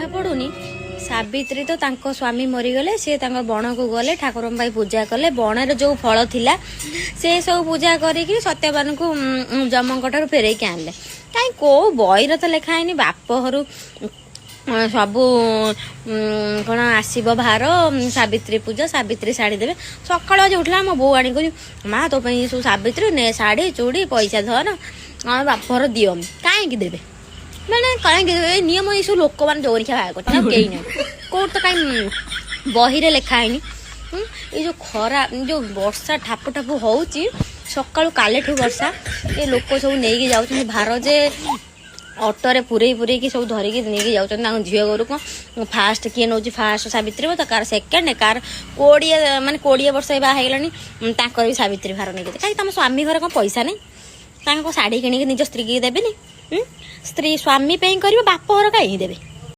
जहाँ पड़ुनी सावित्री तो तांको स्वामी मरीगले सी बण को गले ठाकुर पूजा कले बणर जो फल थिला से सब पूजा करिकी सत्यवान को जमक ठार फेर के आनले कहीं कौ बईर तो लिखाएनि बापघर सबू कौन आसब भार सावित्री पूजा सावित्री शाढ़ी देवे सकाल आज उठला मो बो आनी कह माँ तो सब सावित्री ने शाढ़ी चूड़ी पैसा धर बापघर दियो कहीं देवे मैंने कहीं नियम ये सब लोक मैंने जोरिखा बाहर करते कहीं ना कौट तो कहीं बही लिखाएनि ये जो खरा जो वर्षा ठापु ठापु हो सका काले वर्षा ये लोक सब नहीं जाऊँ भार जे ऑटो रे पूरे की सब धरिकी नहीं जाऊँ झील घर को फास्ट किए नौ फास्ट सावित्री तो कार सेकेंड कार 20 माने 20 वर्ष बाहर भी सावित्री भार नहीं कहीं तुम स्वामी घर कौन पैसा नहीं शाढ़ी किणी निज स्त्री की देवे स्त्री स्वामी कर बाप घर कहीं देवे